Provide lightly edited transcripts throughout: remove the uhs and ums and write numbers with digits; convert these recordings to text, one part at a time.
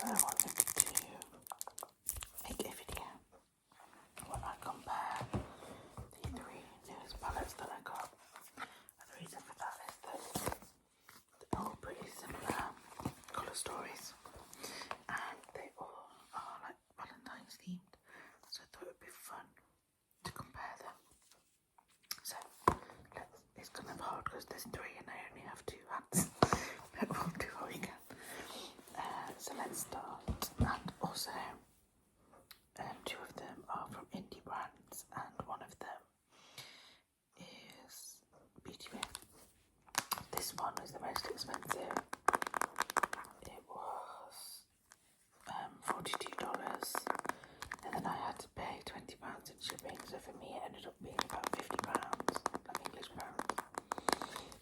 I wanted to make a video when I compare the three newest palettes that I got. And the reason for that is that they're all pretty similar colour stories, and they all are like Valentine's themed, so I thought it would be fun to compare them. So it's kind of hard because there's three and I only have two hands, but we'll do what we can. So let's start, and also two of them are from indie brands and one of them is Beauty Bay. This one was the most expensive. It was $42, and then I had to pay £20 in shipping, so for me it ended up being about £50, like English pounds.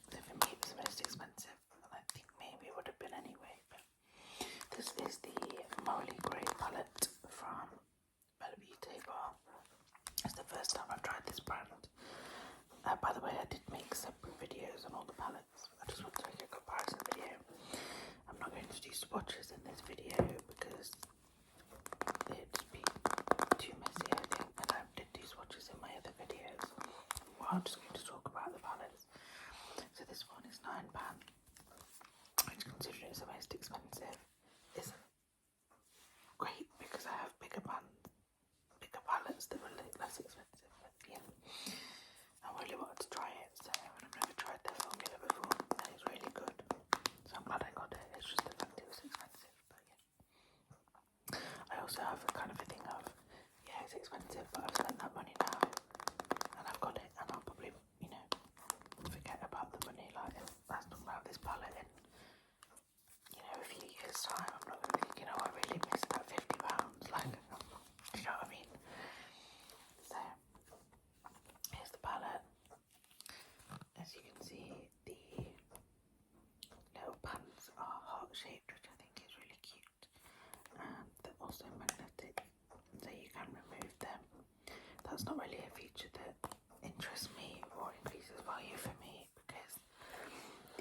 So for me it was the most expensive, and I think maybe it would have been anyway. But this is the Morally Grey palette from Bella Beauty Bar. It's the first time I've tried this brand. By the way, I did make separate videos on all the palettes. I just want to make a comparison video. I'm not going to do swatches in this video because it'd be too messy, I think, and I did do swatches in my other videos. Well, I'm just going to talk about the palettes. So this one is £9, which, considering it's the most expensive, isn't great because I have bigger palettes that were less expensive. But yeah, I really wanted to try it, so I've never tried their formula before, and it's really good. So I'm glad I got it. It's just the fact it was expensive, but yeah. I also have a kind of a thing of, yeah, it's expensive, but I've spent that money now, and I've got it, and I'll probably, forget about the money. Like, if I don't have this palette in, a few years' time, I'm not going to be thinking, oh, I really missed that £50. Like, do you know what I mean? So, here's the palette. As you can see, the little pants are heart-shaped, which I think is really cute. And they're also magnetic, so you can remove them. That's not really a feature that interests me or increases value for me because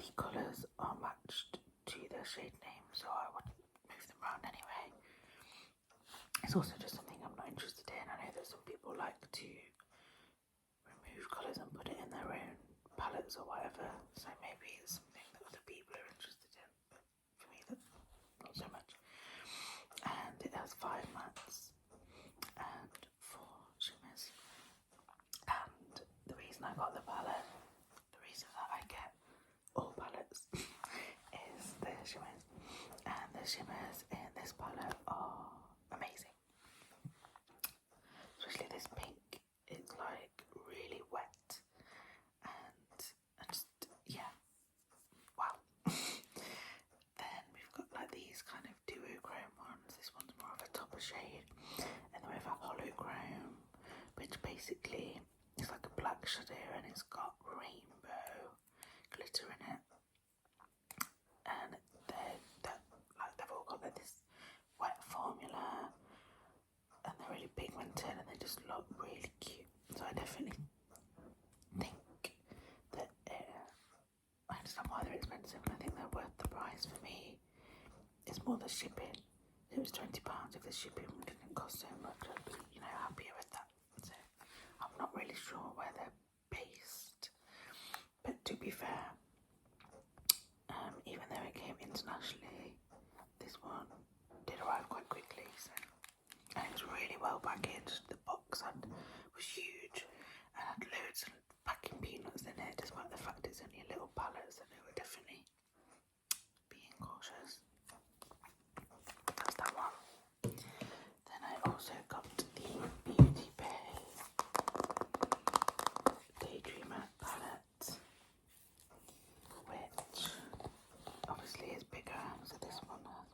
the colours are matched to their shade name, so I wouldn't move them around anyway. It's also just something I'm not interested in. I know that some people like to remove colours and put it in their own palettes or whatever, so maybe it's something that other people are interested in, but for me that's not so much. And it has 5 mattes and 4 shimmers. And the reason I got the palette, the reason that I get all palettes is the shimmers, and the shimmers in this palette are amazing. Especially this pink, it's like really wet, and just, yeah, wow. Then we've got like these kind of duochrome ones. This one's more of a topper shade, and then we have a holochrome, which basically is like a black shadow, and it's got rainbow glitter in it, and they've all got like this wet formula, and they're really pigmented, and they just look really cute. So I definitely think that I understand why they're expensive, and I think they're worth the price. For me, it's more the shipping. If it was £20, if the shipping didn't cost so much, I'd be, happier with that. So I'm not really sure where they're based, but to be fair, even though it came internationally, this one did arrive quite quickly, so, and it was really well packaged. The box was huge and had loads of packing peanuts in it, despite the fact it's only a little palette, so they were definitely being cautious. That's that one. Then I also got the Beauty Bay Daydreamer palette, which obviously is bigger, so this one has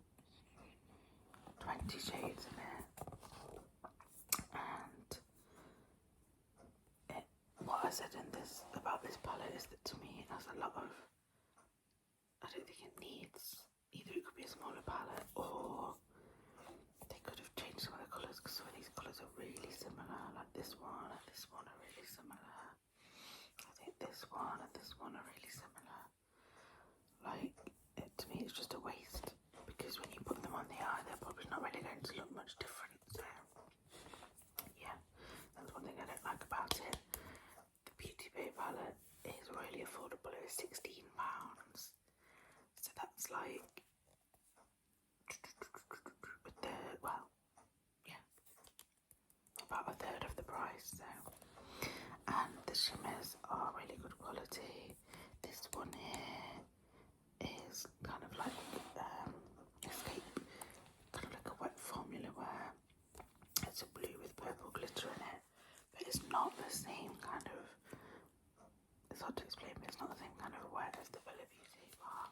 20 shades in it, and what I said about this palette is that to me it has a lot of, I don't think it needs, either it could be a smaller palette or they could have changed some of the colours, because some of these colours are really similar, like this one and this one are really similar. I think this one and this one are really similar. Like, to me it's just a waste, because when you put them on the eye they're £16. So that's like, about a third of the price. So, and the shimmers are really good quality. This one here is kind of like Escape, kind of like a wet formula where it's a blue with purple glitter in it, but it's not the same kind of, it's hard to explain, but it's not the same kind of wet as the Bella Beauty bar.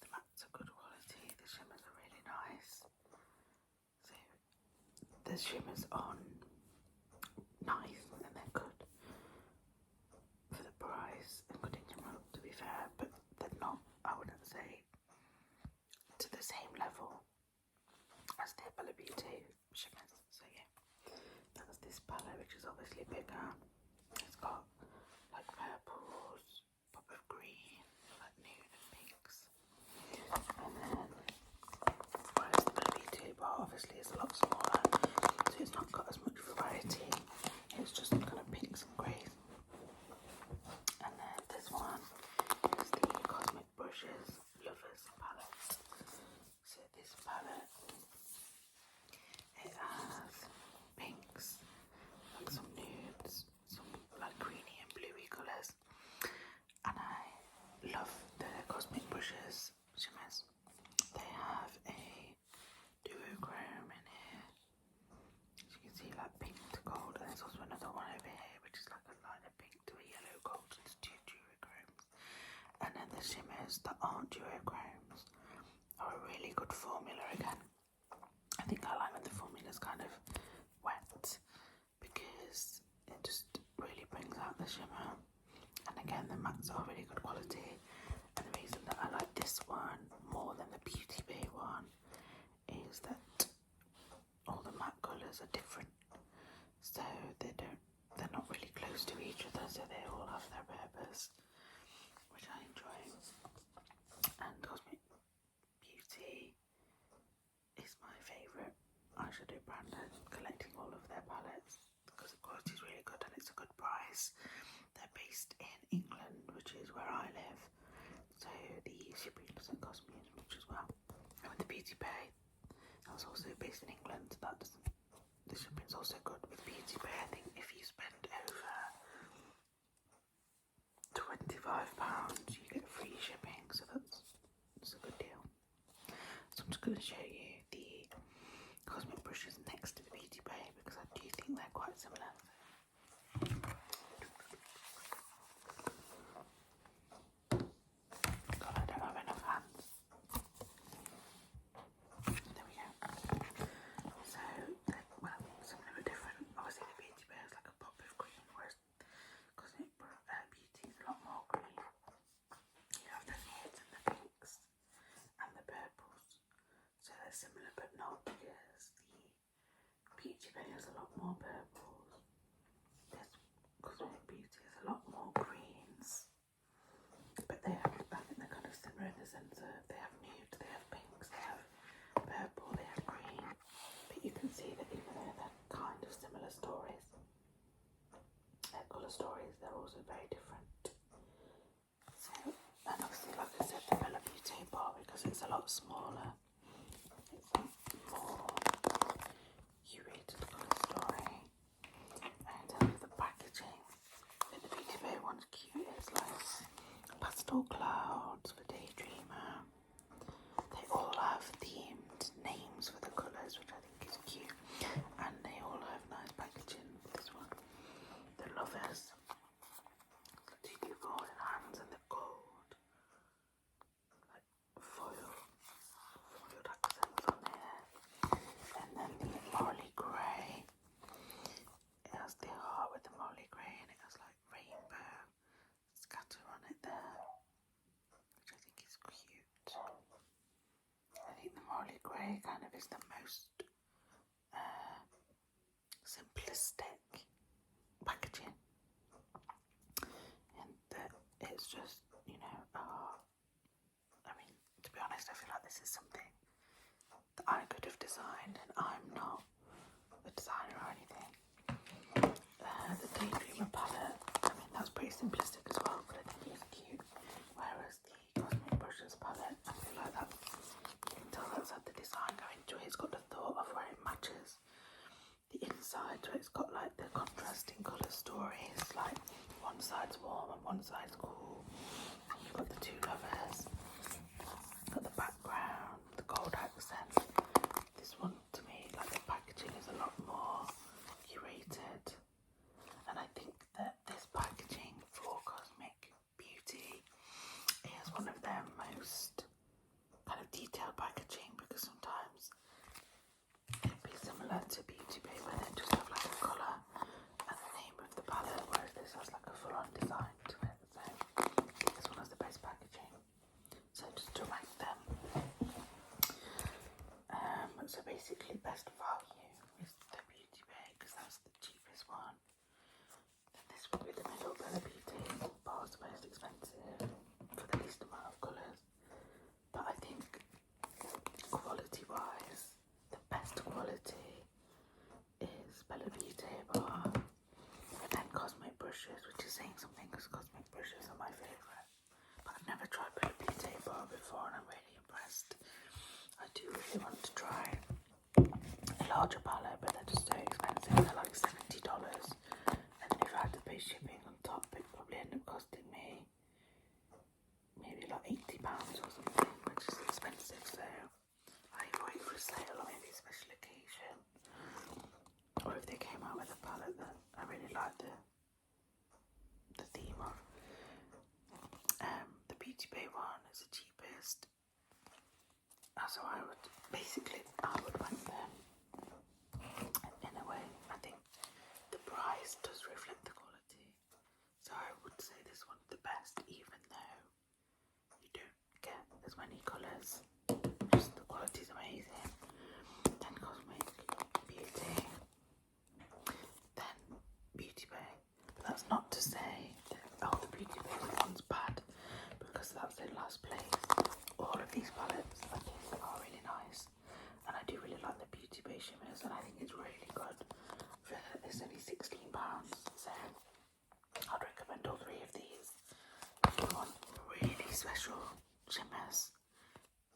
The mattes are good quality, the shimmers are really nice. So the shimmers are nice and they're good for the price and good in your mouth, to be fair, but they're not, I wouldn't say, to the same level as the Bella Beauty shimmers. So yeah, that's this palette, which is obviously bigger. It's got like purples, pop of green, like nude and pinks, and then whereas the Bella Beauty bar obviously is a lot smaller, so it's not got as much variety. It's just kind of pinks and greys. And then this one is the Cosmic Brushes Lovers palette. So this palette, it has pinks and some nudes, some like greeny and bluey colours. And I love the Cosmic Brushes shimmers. They have a duochrome in here. As you can see, like pink to gold, and there's also another one over here which is like a lighter pink to a yellow gold. It's 2 duochromes. And then the shimmers that aren't duochromes are a really good formula again. I think I like when the formula's kind of wet because it just really brings out the shimmer. And again, the mattes are really good quality. And the reason that I like this one more than the Beauty Bay one is that all the matte colours are different, so they're not really close to each other, so they all have their purpose, which I enjoy. And Cosmic Beauty is my favourite eyeshadow brand. I'm collecting all of their palettes because the quality is really good and it's a good price. They're based in England, which is where I live, so the shipping doesn't cost me as much as well. And with the Beauty Bay, that was also based in England, so that doesn't, the shipping's also good. With Beauty Bay, I think if you spend over £25 you get free shipping, so that's a good deal. So I'm just going to show you the Cosmic Brushes next to the Beauty Bay because I do think they're quite similar. God, I don't have enough hands. There we go. So, well, similar but different. Obviously the Beauty Bay is like a pop of green, whereas Cosmic Beauty is a lot more green. You have the nudes and the pinks and the purples. So they're similar but not, because the Beauty Bay has a lot more purples. This Cosmic Beauty has a lot more greens. But I think they're kind of similar in the sense of they have nude, they have pinks, they have purple, they have green. But you can see that even though they're kind of similar stories, their colour stories, they're also very different. So, and obviously, like I said, the Bella Beauty bar, because it's a lot smaller, it's more curated colour story. And in terms of the packaging, the Beauty Bay one's cute. It's like pastel clouds for Daydreamer. They all have themed names for the colours, which I think is cute. And they all have nice packaging. This one, the Lovers, the two golden hands and the gold, like foiled accents on here. And then the Morley Grey. It has the heart with the Morley Grey, and it has like rainbow scatter on it there, which I think is cute. I think the Morley Grey kind of is the most simplistic packaging, and that it's just, you know, I mean, to be honest, I feel like this is something that I could have designed, and I'm not a designer or anything. The Daydreamer palette, I mean, that's pretty simplistic as well, but I think it's cute. sides where it's got like the contrasting colour stories, like one side's warm and one side's cool. And you've got the two lovers, got the background, the gold accent. This one to me, like the packaging is a lot more curated, and I think that this packaging for Cosmic Beauty is one of their most kind of detailed packaging, because sometimes it'd be similar to Beauty Bay where they just have like a colour and the name of the palette, whereas this has like a full-on design to it. So this one has the best packaging. So just to rank them, so basically best value is the Beauty Bay because that's the cheapest one. Then this would be the middle, Bella Beauty, bar's the most expensive for the least amount of colours. But I think quality wise, the best quality is Bella Beauty bar, and then Cosmic Brushes, which is saying something because Cosmic Brushes are my favourite. But I've never tried Bella Beauty bar before and I'm really impressed. I do really want to try a larger palette, but they're just so expensive. They're like $70, and if I had to pay shipping on top, it probably end up costing me maybe like £80 or something, which is expensive. So I wait for a sale or maybe a special occasion, or if they came out with a palette that I really like the theme of. The Beauty Bay one is the cheapest. So I would rank them in a way. I think the price does reflect the quality. So I would say this one's the best, even though you don't get as many colours. Just the quality is amazing. Then Cosmic Beauty. Then Beauty Bay. But that's not to say that the Beauty Bay one's bad, because that's in last place. All of these palettes I think are really nice, and I do really like the Beauty Bay shimmers, and I think it's really good. It's only £16, so I'd recommend all three of these. If you want really special shimmers,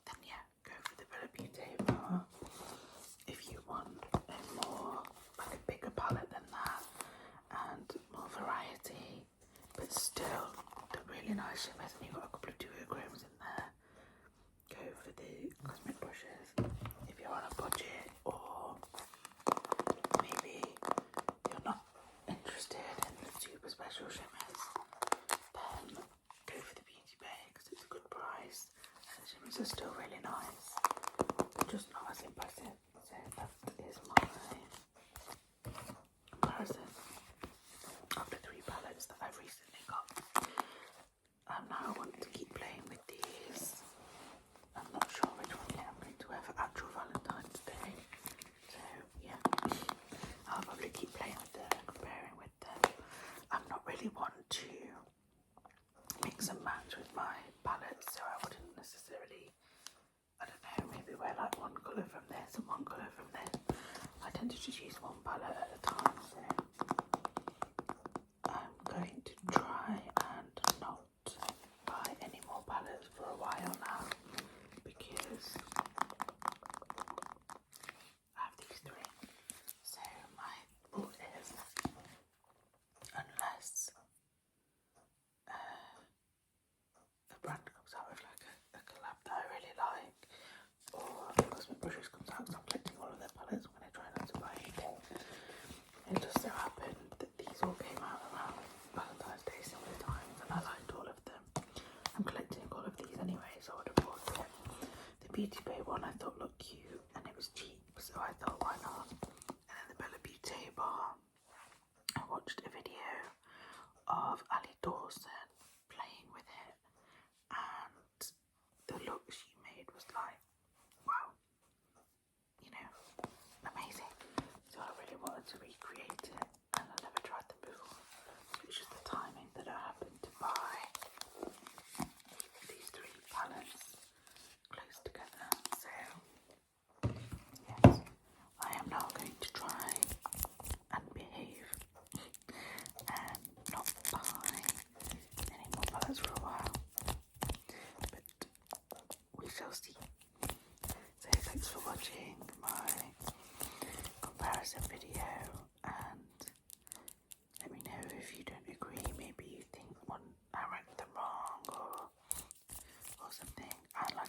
then yeah, go for the Bella Beauty bar. If you want a more, like a bigger palette than that, and more variety, but still the really nice shimmers, and you've got a couple of duochromes in there, go for the Cosmic Brushes. If you're on a budget, or maybe you're not interested in the super special shimmers, then go for the Beauty Bay because it's a good price and the shimmers are still really nice, but just not as impressive. So that is my comparison of the three palettes that I've recently got. And now I want to keep playing with these. I'm not sure which one yet I'm going to wear for actual Valentine's Day. So yeah, I'll probably keep playing with them and comparing with them. I'm not really one to mix and match with my palettes, so I wouldn't necessarily, I don't know, maybe wear like one colour from this and one colour from this. I tend to just use one palette at a time, so I'm going to try and not buy any more palettes for a while now, because I have these three. So my rule is, unless a brand comes out with like a collab that I really like, or Cosmic Brushes comes out, so I'm collecting all of their palettes, I'm going to try not to buy anything. It just so happened that these all came out around Valentine's Day similar times, and I liked all of them. I'm collecting all of these anyway, so I would have bought it. The Beauty Bay one I thought looked cute and it was cheap, so I thought why not. And then the Bella Beauty bar, I watched a video of Ali Dawson playing with it, and the look she made was like, wow, you know, amazing. So I really wanted to recreate it, and I never tried them before. So it's just the timing that I happened to buy these three palettes close together. So yes, I am now going to try and behave and not buy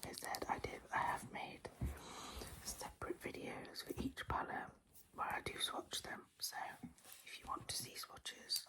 like I said, I have made separate videos for each palette where I do swatch them. So if you want to see swatches,